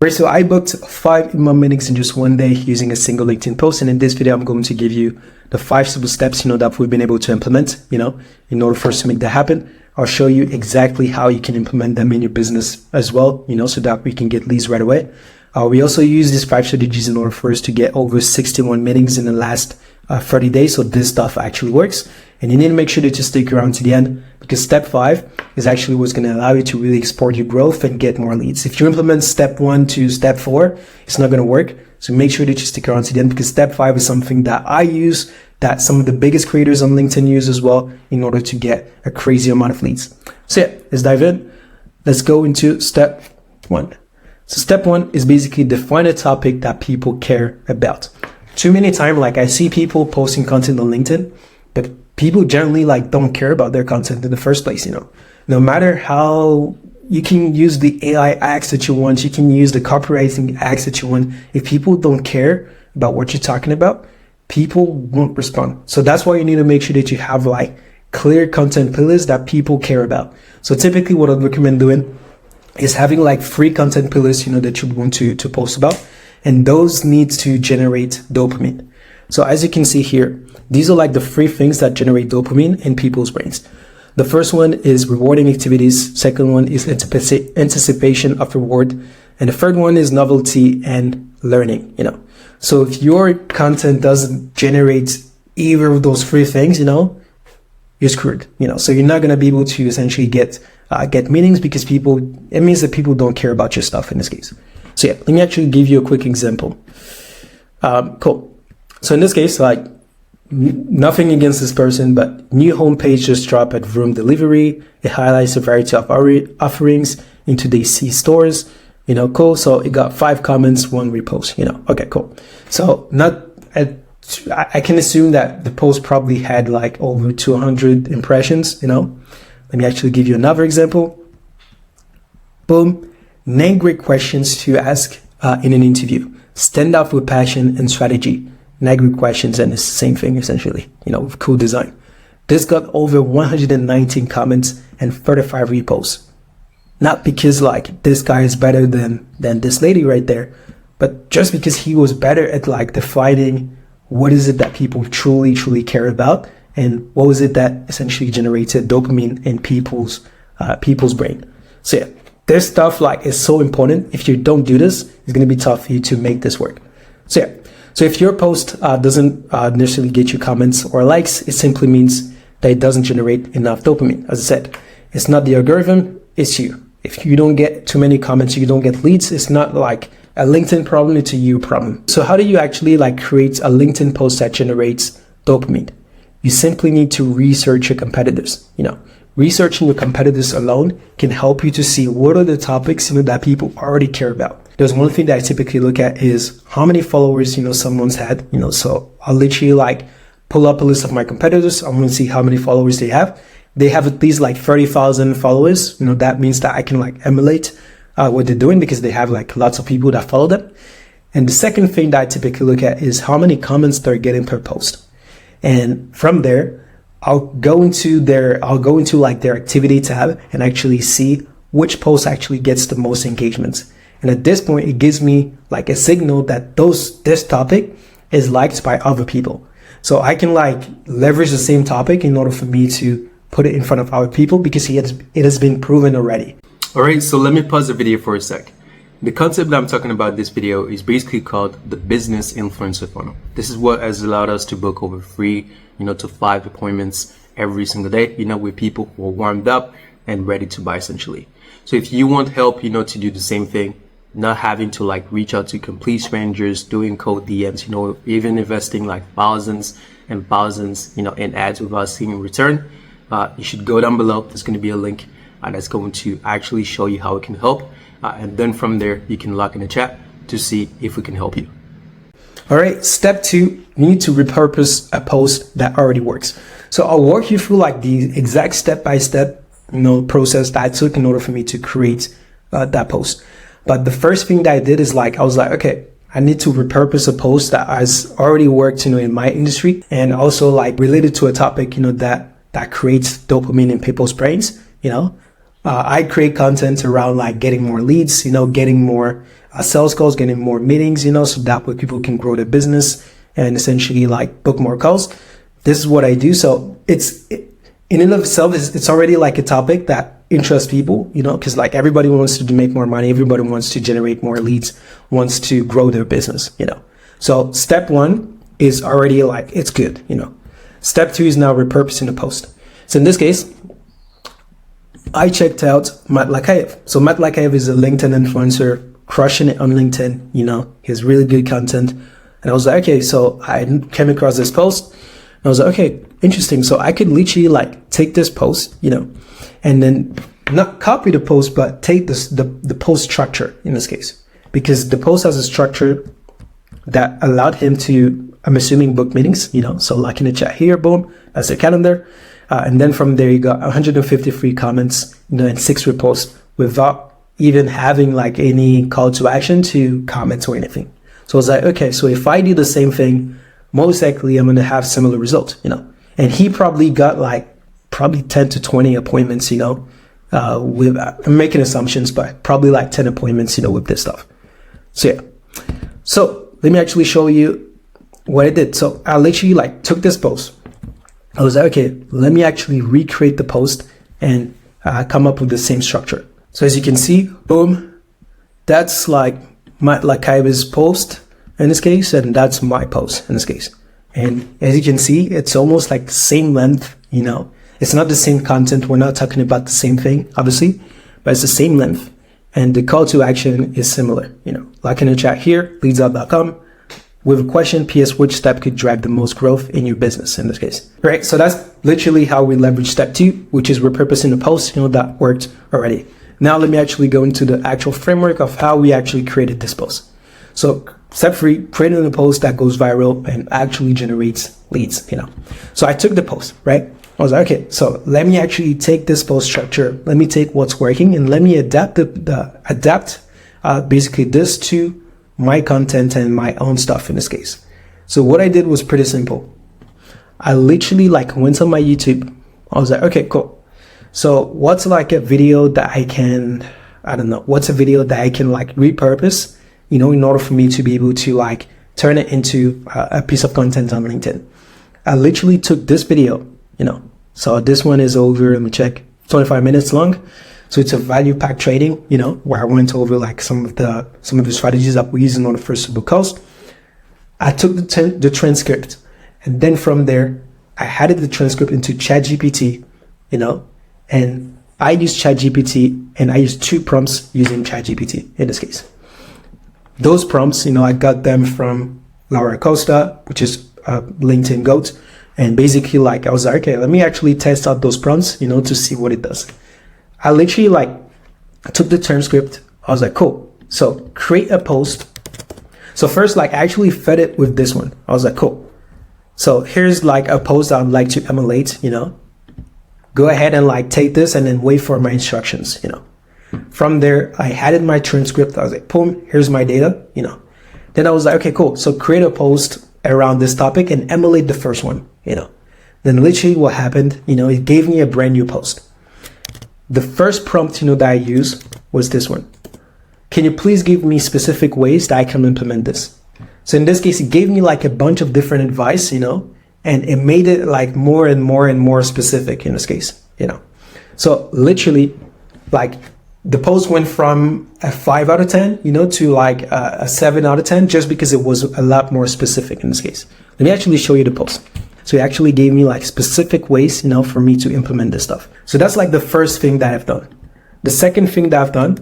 Right, so I booked 5 inbound meetings in just one day using a single LinkedIn post. And in this video, I'm going to give you the 5 simple steps, that we've been able to implement, in order for us to make that happen. I'll show you exactly how you can implement them in your business as well, so that we can get leads right away. We also use these 5 strategies in order for us to get over 61 meetings in the last 30 days. So this stuff actually works. And you need to make sure that you stick around to the end, because step 5 is actually what's going to allow you to really export your growth and get more leads. If you implement step 1 to step 4, it's not going to work. So make sure that you stick around to the end, because step 5 is something that I use, that some of the biggest creators on LinkedIn use as well, in order to get a crazy amount of leads. So yeah, let's dive in. Let's go into step 1. So step 1 is basically define a topic that people care about. Too many times, I see people posting content on LinkedIn, but people generally don't care about their content in the first place. No matter how you can use the AI acts that you want, you can use the copywriting acts that you want. If people don't care about what you're talking about, people won't respond. So that's why you need to make sure that you have clear content pillars that people care about. So typically what I'd recommend doing is having 3 content pillars, that you want to post about. And those need to generate dopamine. So as you can see here, these are the 3 things that generate dopamine in people's brains. The first one is rewarding activities. Second one is anticipation of reward. And the third one is novelty and learning, So if your content doesn't generate either of those 3 things, you're screwed, So you're not going to be able to essentially get meetings, because it means that people don't care about your stuff in this case. So yeah, let me actually give you a quick example. Cool. So in this case, nothing against this person, but new homepage just dropped at Vroom Delivery. It highlights a variety of offerings in today's C stores. Cool. So it got 5 comments, 1 repost. Okay, cool. So I can assume that the post probably had over 200 impressions. Let me actually give you another example. Boom. Name great questions to ask in an interview. Stand out with passion and strategy. Name great questions, and it's the same thing essentially, with cool design. This got over 119 comments and 35 reposts. Not because this guy is better than this lady right there, but just because he was better at defining what is it that people truly care about, and what was it that essentially generated dopamine in people's brain. So yeah, this stuff is so important. If you don't do this, it's going to be tough for you to make this work. So yeah, so if your post doesn't necessarily get you comments or likes, it simply means that it doesn't generate enough dopamine. As I said, it's not the algorithm, it's you. If you don't get too many comments, you don't get leads, it's not a LinkedIn problem, it's a you problem. So how do you actually create a LinkedIn post that generates dopamine? You simply need to research your competitors. Researching your competitors alone can help you to see what are the topics that people already care about. There's one thing that I typically look at is how many followers someone's had. So I'll literally pull up a list of my competitors. I'm going to see how many followers they have. They have at least 30,000 followers. That means that I can emulate what they're doing, because they have lots of people that follow them. And the second thing that I typically look at is how many comments they're getting per post. And from there, I'll go into their activity tab and actually see which post actually gets the most engagements. And at this point, it gives me a signal that this topic is liked by other people. So I can leverage the same topic in order for me to put it in front of other people, because it has been proven already. All right, so let me pause the video for a sec. The concept that I'm talking about in this video is basically called the business influencer funnel. This is what has allowed us to book over 3, to 5 appointments every single day, with people who are warmed up and ready to buy essentially. So if you want help, to do the same thing, not having to reach out to complete strangers, doing cold DMs, even investing thousands and thousands, in ads without seeing a return, you should go down below. There's going to be a link that's going to actually show you how it can help. And then from there, you can log in a chat to see if we can help you. All right, step 2, you need to repurpose a post that already works. So I'll walk you through the exact step-by-step, process that I took in order for me to create that post. But the first thing that I did is I was okay, I need to repurpose a post that has already worked, in my industry, and also related to a topic, that creates dopamine in people's brains. I create content around getting more leads, getting more sales calls, getting more meetings, so that way people can grow their business and essentially like book more calls. This is what I do. So in and of itself, it's already like a topic that interests people, because like everybody wants to make more money. Everybody wants to generate more leads, wants to grow their business, So step 1 is already like, it's good, Step 2 is now repurposing the post. So in this case, I checked out Matt Lakayev. So Matt Lakayev is a LinkedIn influencer, crushing it on LinkedIn, he has really good content. And I was like, okay, so I came across this post. And I was like, okay, interesting. So I could literally like take this post, and then not copy the post, but take the post structure in this case, because the post has a structure that allowed him to, I'm assuming, book meetings, so like in the chat here, boom, that's the calendar. And then from there, you got 150 free comments, and 6 reposts without even having like any call to action to comment or anything. So I was like, okay, so if I do the same thing, most likely I'm going to have similar results, and he probably got like probably 10 to 20 appointments, with, I'm making assumptions, but probably like 10 appointments, with this stuff. So yeah. So let me actually show you what I did. So I literally like took this post. I was like, okay, let me actually recreate the post and come up with the same structure. So as you can see, boom, that's like Matt Lakayev's post in this case, and that's my post in this case. And as you can see, it's almost like same length, It's not the same content. We're not talking about the same thing, obviously, but it's the same length. And the call to action is similar, Like in the chat here, leadsout.com. With a question, PS, which step could drive the most growth in your business in this case? Right, so that's literally how we leverage step 2, which is repurposing the post, that worked already. Now let me actually go into the actual framework of how we actually created this post. So step 3, creating a post that goes viral and actually generates leads, So I took the post, right? I was like, okay, so let me actually take this post structure. Let me take what's working and let me adapt basically this to my content and my own stuff in this case. So what I did was pretty simple. I literally like went on my YouTube. I was like, okay, cool. So what's like a video that what's a video that I can like repurpose, in order for me to be able to like turn it into a piece of content on LinkedIn. I literally took this video, so this one is over, let me check, 25 minutes long. So it's a value pack trading, where I went over like some of the strategies that we use in order for us to book calls. I took the transcript, and then from there, I added the transcript into ChatGPT, and I used ChatGPT, and I used 2 prompts using ChatGPT in this case. Those prompts, I got them from Laura Costa, which is LinkedIn GOAT, and basically like I was like, okay, let me actually test out those prompts, to see what it does. I literally like took the transcript. I was like, cool. So create a post. So first, like I actually fed it with this one. I was like, cool. So here's like a post I'd like to emulate, Go ahead and like take this and then wait for my instructions, From there, I added my transcript. I was like, boom, here's my data, Then I was like, okay, cool. So create a post around this topic and emulate the first one, Then literally what happened, it gave me a brand new post. The first prompt, that I used was this one. Can you please give me specific ways that I can implement this? So in this case, it gave me like a bunch of different advice, and it made it like more and more and more specific in this case, So literally, like the post went from a 5 out of 10, to like a 7 out of 10, just because it was a lot more specific in this case. Let me actually show you the post. So it actually gave me like specific ways, for me to implement this stuff. So that's like the first thing that I've done. The second thing that I've done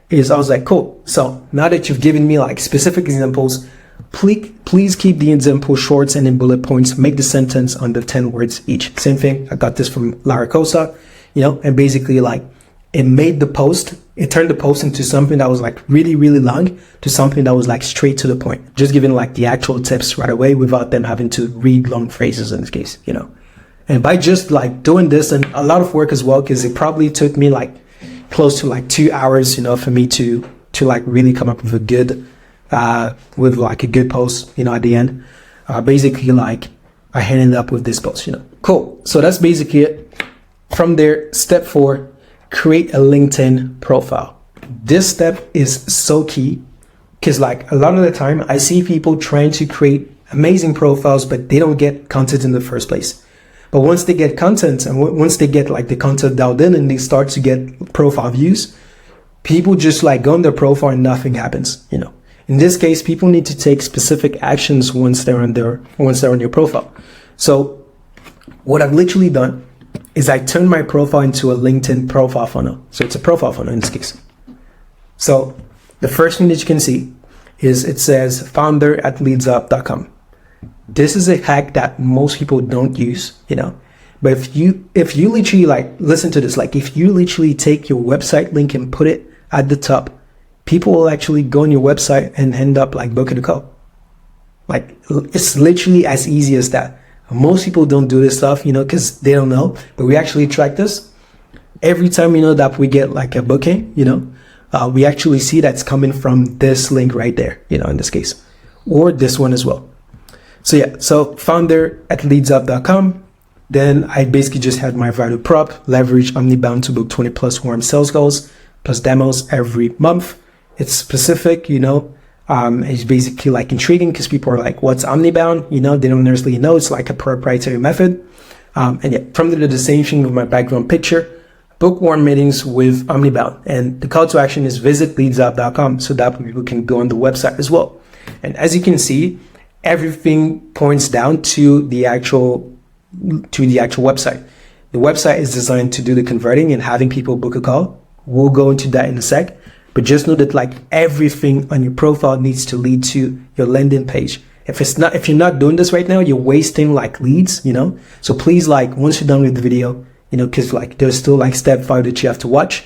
is I was like, cool. So now that you've given me like specific examples, please keep the example short and in bullet points. Make the sentence under 10 words each. Same thing. I got this from Lara Costa, and basically like it made the post, it turned the post into something that was like really, really long to something that was like straight to the point, just giving like the actual tips right away without them having to read long phrases in this case, And by just like doing this, and a lot of work as well, because it probably took me like close to like 2 hours, for me to like really come up with a good post, at the end. Basically like I ended up with this post, Cool. So that's basically it. From there, step 4, create a LinkedIn profile. This step is so key Because like a lot of the time I see people trying to create amazing profiles, but they don't get content in the first place. But once they get content and once they get like the content dialed in and they start to get profile views, people just like go on their profile and nothing happens, you know. In this case, people need to take specific actions once they're on your profile. So what I've literally done is I turned my profile into a LinkedIn profile funnel. So it's a profile funnel in this case. So the first thing that you can see is it says founder@leadsup.com. This is a hack that most people don't use, you know. But if you literally like listen to this, like if you literally take your website link and put it at the top, people will actually go on your website and end up like booking a call. Like it's literally as easy as that. Most people don't do this stuff, you know, because they don't know, but we actually track this. Every time, you know, that we get like a booking, you know, we actually see that's coming from this link right there, you know, in this case, or this one as well. So yeah, so founder@leadsup.com. Then I basically just had my value prop, leverage Omnibound to book 20 plus warm sales calls, plus demos every month. It's specific, you know, it's basically like intriguing because people are like, what's Omnibound? You know, they don't necessarily know. It's like a proprietary method. And yeah, from there, the same thing with my background picture, book warm meetings with Omnibound. And the call to action is visit leadsup.com so that people can go on the website as well. And as you can see, everything points down to the actual website. The website is designed to do the converting and having people book a call. We'll go into that in a sec, but just know that like everything on your profile needs to lead to your landing page. If you're not doing this right now, you're wasting like leads, you know? So please, like once you're done with the video, you know, cause like there's still like step 5 that you have to watch,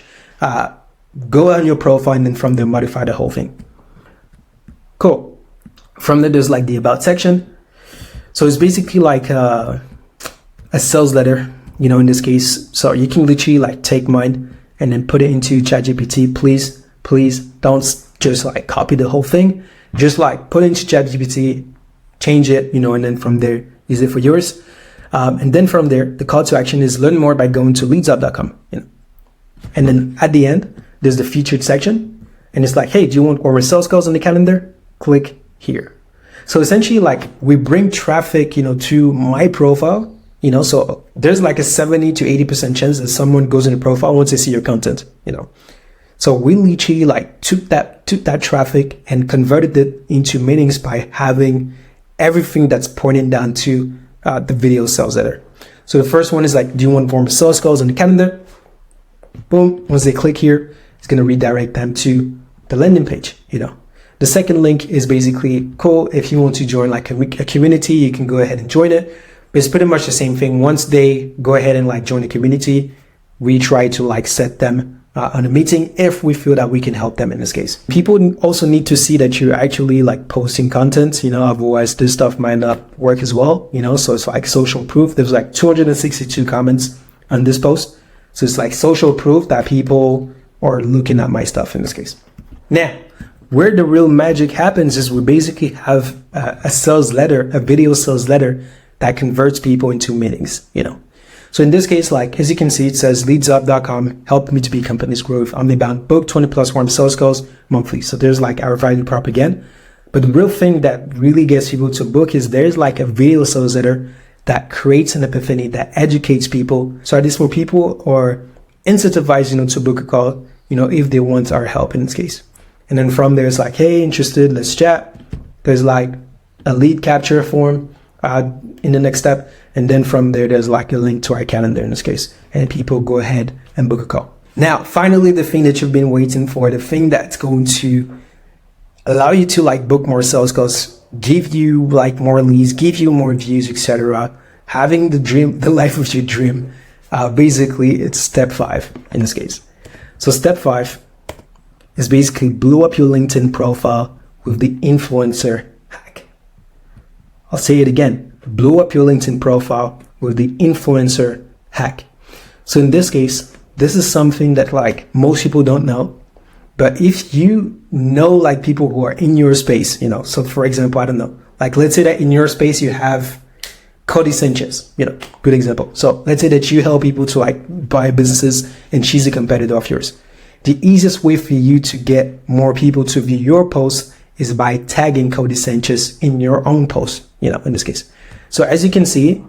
go on your profile and then from there modify the whole thing. Cool. From there, there's like the about section. So it's basically like a sales letter, you know, in this case. So you can literally like take mine and then put it into ChatGPT. Please don't just like copy the whole thing. Just like put it into ChatGPT, change it, you know, and then from there, use it for yours. And then from there, the call to action is learn more by going to leadsup.com, you know. And then at the end, there's the featured section. And it's like, hey, do you want more sales calls on the calendar? Click here. So essentially like we bring traffic, you know, to my profile, you know, so there's like a 70 to 80% chance that someone goes in the profile once they see your content, you know. So we literally like took that traffic and converted it into meetings by having everything that's pointing down to the video sales letter. So the first one is like, do you want more sales calls on the calendar? Boom. Once they click here, it's going to redirect them to the landing page, you know. The second link is basically cool. If you want to join like a community, you can go ahead and join it. But it's pretty much the same thing. Once they go ahead and like join the community, we try to like set them on a meeting if we feel that we can help them in this case. People also need to see that you're actually like posting content, you know, otherwise this stuff might not work as well, you know. So it's like social proof. There's like 262 comments on this post. So it's like social proof that people are looking at my stuff in this case. Now, where the real magic happens is we basically have a sales letter, a video sales letter that converts people into meetings, you know. So in this case, like, as you can see, it says leadsup.com, help me to be company's growth. Omnibound, book 20 plus warm sales calls monthly. So there's like our value prop again. But the real thing that really gets people to book is there's like a video sales letter that creates an epiphany, that educates people. So at least more people are incentivized, you know, to book a call, you know, if they want our help in this case. And then from there, it's like, hey, interested, let's chat. There's like a lead capture form in the next step. And then from there, there's like a link to our calendar in this case. And people go ahead and book a call. Now, finally, the thing that you've been waiting for, the thing that's going to allow you to like book more sales calls, give you like more leads, give you more views, etc. Having the dream, the life of your dream. Basically, it's step 5 in this case. So step 5 is basically blow up your LinkedIn profile with the influencer hack. I'll say it again, blow up your LinkedIn profile with the influencer hack. So in this case, this is something that like most people don't know, but if you know like people who are in your space, you know, so for example, I don't know, like let's say that in your space you have Cody Sanchez, you know, good example. So let's say that you help people to like buy businesses and she's a competitor of yours. The easiest way for you to get more people to view your posts is by tagging Cody Sanchez in your own post, you know, in this case. So as you can see,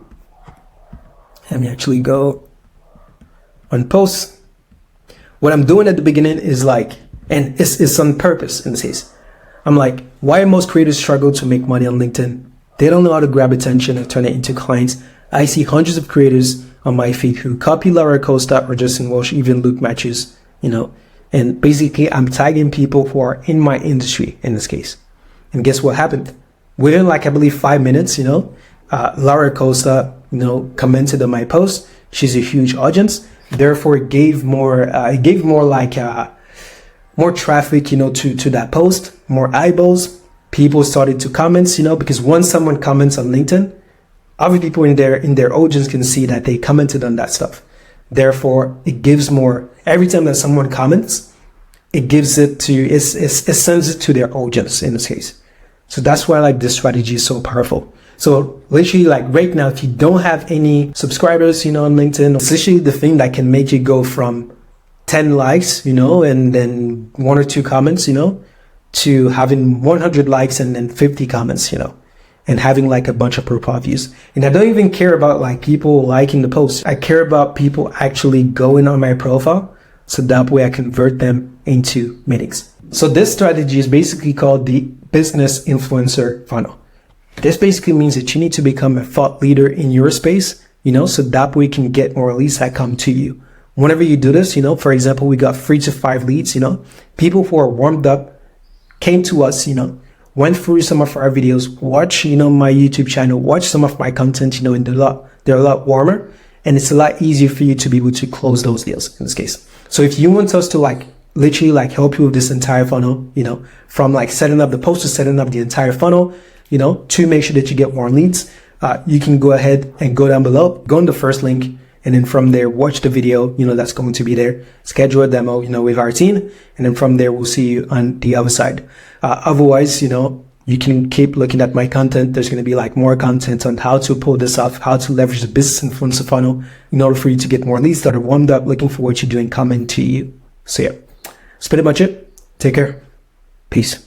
let me actually go on posts. What I'm doing at the beginning is like, and it's on purpose in this case. I'm like, why most creators struggle to make money on LinkedIn? They don't know how to grab attention and turn it into clients. I see hundreds of creators on my feed who copy Laura Costa or Justin Walsh, even Luke Matthews, you know, and basically I'm tagging people who are in my industry in this case. And guess what happened? Within like, I believe 5 minutes, you know, Laura Costa, you know, commented on my post. She's a huge audience. Therefore it gave more more traffic, you know, to that post, more eyeballs. People started to comment, you know, because once someone comments on LinkedIn, other people in their audience can see that they commented on that stuff. Therefore, it gives more. Every time that someone comments, it gives it to, it sends it to their audience in this case. So that's why like this strategy is so powerful. So literally like right now, if you don't have any subscribers, you know, on LinkedIn, it's literally the thing that can make you go from 10 likes, you know, and then 1 or 2 comments, you know, to having 100 likes and then 50 comments, you know, and having like a bunch of profile views. And I don't even care about like people liking the post. I care about people actually going on my profile, so that way I convert them into meetings. So this strategy is basically called the business influencer funnel. This basically means that you need to become a thought leader in your space, you know, so that way you can get more leads that come to you. Whenever you do this, you know, for example, we got 3 to 5 leads, you know, people who are warmed up came to us, you know, went through some of our videos, watch, you know, my YouTube channel, watch some of my content, you know, and they're a lot warmer, and it's a lot easier for you to be able to close those deals in this case. So if you want us to like literally like help you with this entire funnel, you know, from like setting up the post to setting up the entire funnel, you know, to make sure that you get more leads, you can go ahead and go down below, go on the first link, and then from there, watch the video, you know, that's going to be there, schedule a demo, you know, with our team. And then from there, we'll see you on the other side. Otherwise, you know, you can keep looking at my content. There's going to be like more content on how to pull this off, how to leverage the business influencer funnel in order for you to get more leads that are warmed up, looking for what you're doing, coming to you. So yeah, that's pretty much it. Take care. Peace.